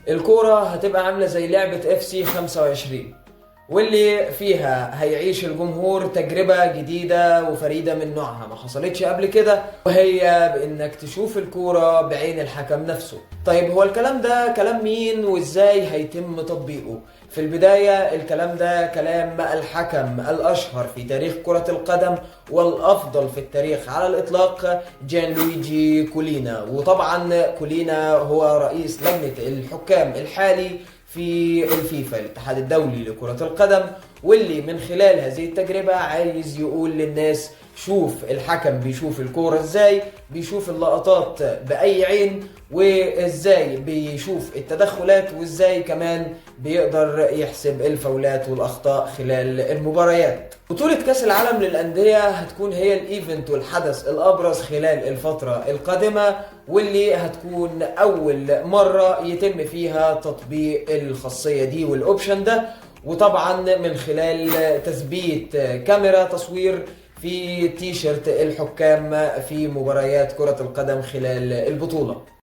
الكورة هتبقى عاملة زي لعبة اف سي 25، واللي فيها هيعيش الجمهور تجربة جديدة وفريدة من نوعها ما حصلتش قبل كده، وهي بانك تشوف الكورة بعين الحكم نفسه. طيب هو الكلام ده كلام مين وازاي هيتم تطبيقه؟ في البداية الكلام ده كلام الحكم الأشهر في تاريخ كرة القدم والأفضل في التاريخ على الإطلاق، جان لويجي كولينا. وطبعا كولينا هو رئيس لجنة الحكام الحالي في الفيفا، الاتحاد الدولي لكرة القدم، واللي من خلال هذه التجربة عايز يقول للناس شوف الحكم بيشوف الكورة ازاي، بيشوف اللقطات بأي عين، وازاي بيشوف التدخلات، وازاي كمان بيقدر يحسب الفاولات والأخطاء خلال المباريات. بطولة كأس العالم للأندية هتكون هي الإيفنت والحدث الأبرز خلال الفترة القادمة، واللي هتكون أول مرة يتم فيها تطبيق الخاصية دي والأوبشن ده، وطبعا من خلال تثبيت كاميرا تصوير في تيشيرت الحكام في مباريات كرة القدم خلال البطولة.